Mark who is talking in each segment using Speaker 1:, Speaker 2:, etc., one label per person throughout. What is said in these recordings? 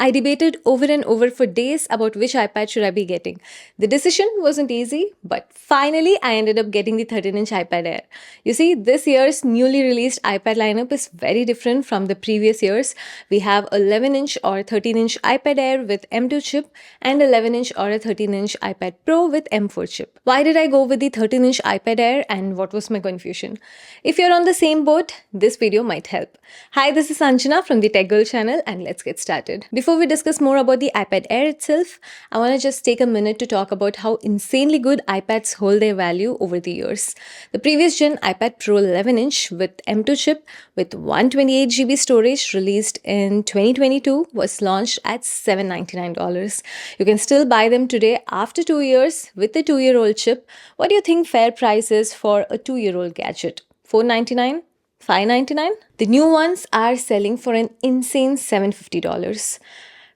Speaker 1: I debated over and over for days about which iPad should I be getting. The decision wasn't easy, but finally I ended up getting the 13-inch iPad Air. You see, this year's newly released iPad lineup is very different from the previous years. We have 11-inch or 13-inch iPad Air with M2 chip and 11-inch or a 13-inch iPad Pro with M4 chip. Why did I go with the 13-inch iPad Air and what was my confusion? If you're on the same boat, this video might help. Hi, this is Sanjana from the Tech Girl channel and let's get started. Before we discuss more about the iPad Air itself, I want to just take a minute to talk about how insanely good iPads hold their value over the years. The previous gen iPad Pro 11-inch with M2 chip with 128GB storage released in 2022 was launched at $799. You can still buy them today after 2 years with the 2-year-old chip. What do you think fair price is for a 2-year-old gadget? $499? $599? The new ones are selling for an insane $750.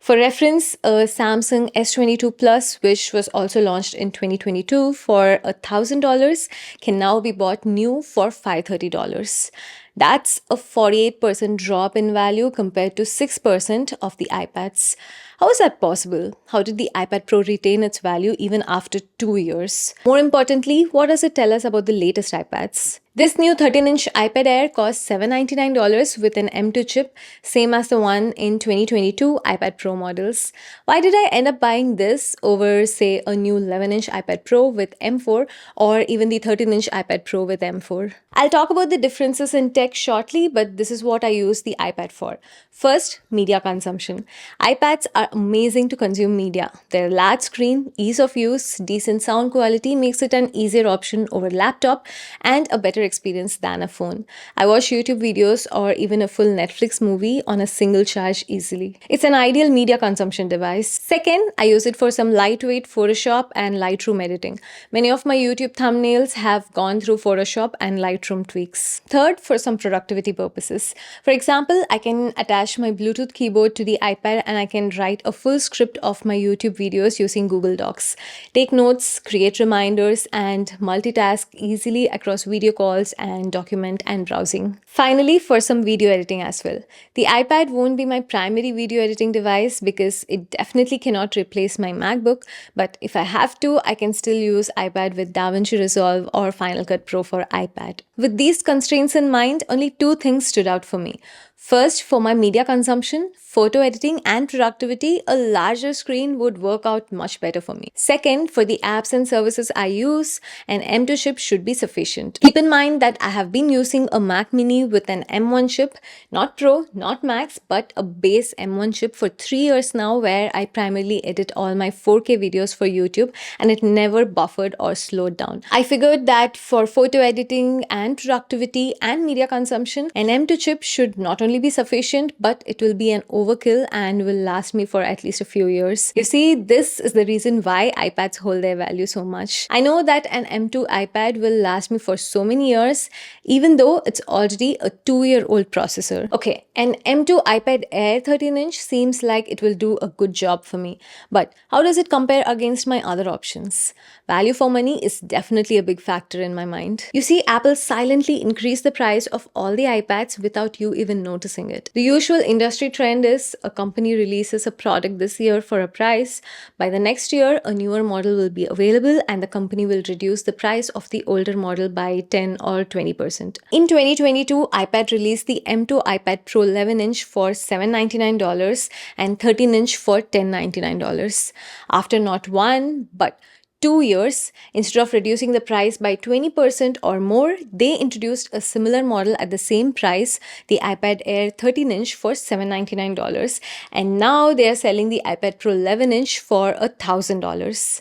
Speaker 1: For reference, a Samsung S22 Plus, which was also launched in 2022 for $1,000, can now be bought new for $530. That's a 48% drop in value compared to 6% of the iPads. How is that possible? How did the iPad Pro retain its value even after 2 years? More importantly, what does it tell us about the latest iPads? This new 13-inch iPad Air costs $799 with an M2 chip, same as the one in 2022 iPad Pro models. Why did I end up buying this over, say, a new 11-inch iPad Pro with M4 or even the 13-inch iPad Pro with M4? I'll talk about the differences in tech shortly, but this is what I use the iPad for. First, media consumption. iPads are amazing to consume media. Their large screen, ease of use, decent sound quality makes it an easier option over laptop and a better experience than a phone. I watch YouTube videos or even a full Netflix movie on a single charge easily. It's an ideal media consumption device. Second, I use it for some lightweight Photoshop and Lightroom editing. Many of my YouTube thumbnails have gone through Photoshop and Lightroom tweaks. Third, for some productivity purposes. For example, I can attach my Bluetooth keyboard to the iPad and I can write a full script of my YouTube videos using Google Docs. Take notes, create reminders, and multitask easily across video calls and document and browsing. Finally, for some video editing as well. The iPad won't be my primary video editing device because it definitely cannot replace my MacBook, but if I have to, I can still use iPad with DaVinci Resolve or Final Cut Pro for iPad. With these constraints in mind, only 2 things stood out for me. First, for my media consumption, photo editing and productivity, a larger screen would work out much better for me. Second, for the apps and services I use, an M2 chip should be sufficient. Keep in mind that I have been using a Mac Mini with an M1 chip, not Pro, not Max, but a base M1 chip for 3 years now, where I primarily edit all my 4K videos for YouTube and it never buffered or slowed down. I figured that for photo editing and productivity and media consumption, an M2 chip should not only be sufficient, but it will be an overkill and will last me for at least a few years. You see, this is the reason why iPads hold their value so much. I know that an M2 iPad will last me for so many years, even though it's already a 2-year-old processor. Okay, an M2 iPad Air 13-inch seems like it will do a good job for me. But how does it compare against my other options? Value for money is definitely a big factor in my mind. You see, Apple silently increased the price of all the iPads without you even noticing it. The usual industry trend is a company releases a product this year for a price. By the next year, a newer model will be available and the company will reduce the price of the older model by 10 or 20%. In 2022, iPad released the M2 iPad Pro 11-inch for $799 and 13-inch for $1,099. After not 1, but 2 years, instead of reducing the price by 20% or more, they introduced a similar model at the same price, the iPad Air 13-inch for $799, and now they are selling the iPad Pro 11-inch for $1,000.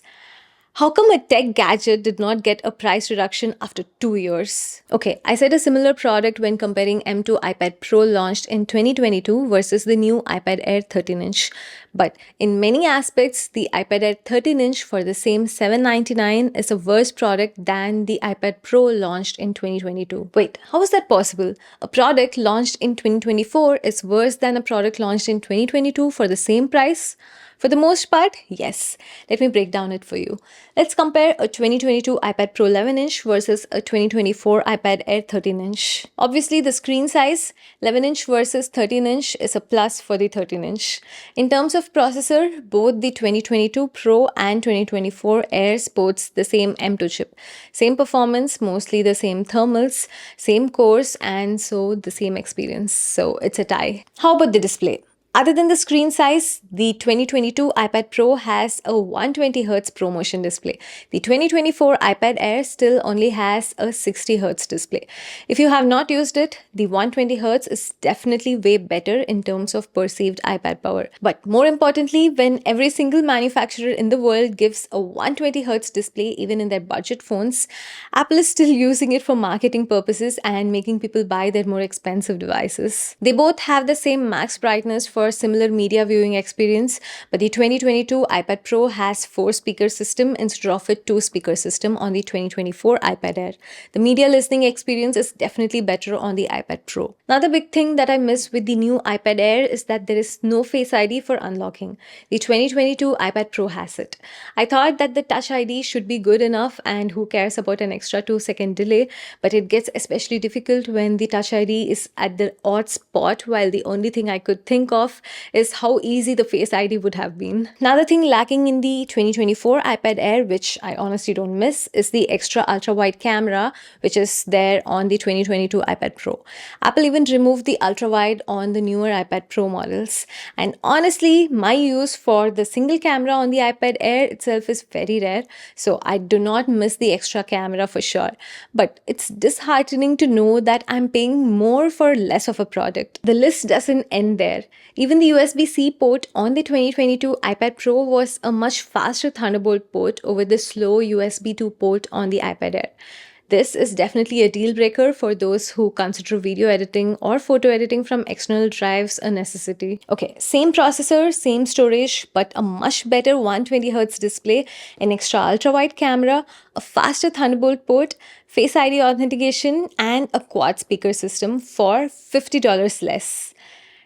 Speaker 1: How come a tech gadget did not get a price reduction after 2 years? Okay, I said a similar product when comparing M2 iPad Pro launched in 2022 versus the new iPad Air 13-inch. But in many aspects, the iPad Air 13-inch for the same $799 is a worse product than the iPad Pro launched in 2022. Wait, how is that possible? A product launched in 2024 is worse than a product launched in 2022 for the same price? For the most part, yes. Let me break down it for you. Let's compare a 2022 iPad Pro 11-inch versus a 2024 iPad Air 13-inch. Obviously, the screen size, 11-inch versus 13-inch, is a plus for the 13-inch. In terms of processor, both the 2022 Pro and 2024 Air sports the same M2 chip. Same performance, mostly the same thermals, same cores, and so the same experience. So it's a tie. How about the display? Other than the screen size, the 2022 iPad Pro has a 120Hz ProMotion display. The 2024 iPad Air still only has a 60Hz display. If you have not used it, the 120Hz is definitely way better in terms of perceived iPad power. But more importantly, when every single manufacturer in the world gives a 120Hz display even in their budget phones, Apple is still using it for marketing purposes and making people buy their more expensive devices. They both have the same max brightness for similar media viewing experience, but the 2022 iPad Pro has 4-speaker system instead of a 2-speaker system on the 2024 iPad Air. The media listening experience is definitely better on the iPad Pro. Another big thing that I miss with the new iPad Air is that there is no Face ID for unlocking. The 2022 iPad Pro has it. I thought that the Touch ID should be good enough, and who cares about an extra 2-second delay, but it gets especially difficult when the Touch ID is at the odd spot, while the only thing I could think of is how easy the Face ID would have been. Another thing lacking in the 2024 iPad Air, which I honestly don't miss, is the extra ultra-wide camera, which is there on the 2022 iPad Pro. Apple even removed the ultra-wide on the newer iPad Pro models. And honestly, my use for the single camera on the iPad Air itself is very rare, so I do not miss the extra camera for sure. But it's disheartening to know that I'm paying more for less of a product. The list doesn't end there. Even the USB-C port on the 2022 iPad Pro was a much faster Thunderbolt port over the slow USB 2 port on the iPad Air. This is definitely a deal breaker for those who consider video editing or photo editing from external drives a necessity. Okay, same processor, same storage, but a much better 120Hz display, an extra ultra-wide camera, a faster Thunderbolt port, Face ID authentication, and a quad speaker system for $50 less.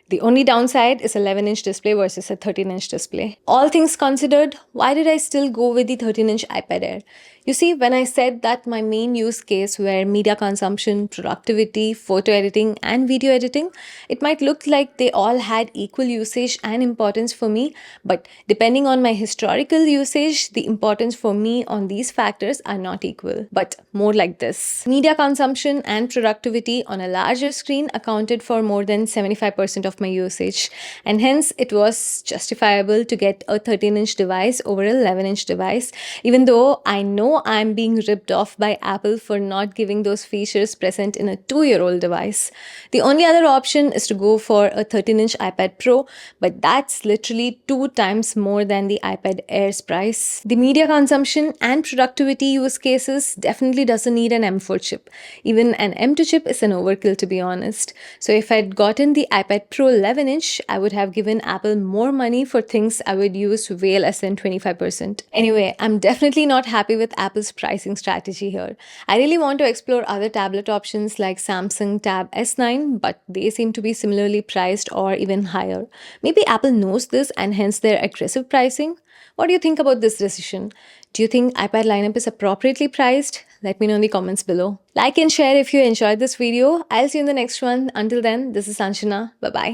Speaker 1: The only downside is a 11-inch display versus a 13-inch display. All things considered, why did I still go with the 13-inch iPad Air? You see, when I said that my main use case were media consumption, productivity, photo editing, and video editing, it might look like they all had equal usage and importance for me, but depending on my historical usage, the importance for me on these factors are not equal, but more like this. Media consumption and productivity on a larger screen accounted for more than 75% of my usage, and hence it was justifiable to get a 13-inch device over a 11-inch device, even though I know I'm being ripped off by Apple for not giving those features present in a 2-year-old device. The only other option is to go for a 13-inch iPad Pro, but that's literally 2 times more than the iPad Air's price. The media consumption and productivity use cases definitely doesn't need an M4 chip. Even an M2 chip is an overkill, to be honest. So if I'd gotten the iPad Pro 11-inch, I would have given Apple more money for things I would use way less than 25%. Anyway, I'm definitely not happy with Apple's pricing strategy here. I really want to explore other tablet options like Samsung Tab S9, but they seem to be similarly priced or even higher. Maybe Apple knows this and hence their aggressive pricing? What do you think about this decision? Do you think iPad lineup is appropriately priced? Let me know in the comments below. Like and share if you enjoyed this video. I'll see you in the next one. Until then, this is Sanjana. Bye-bye.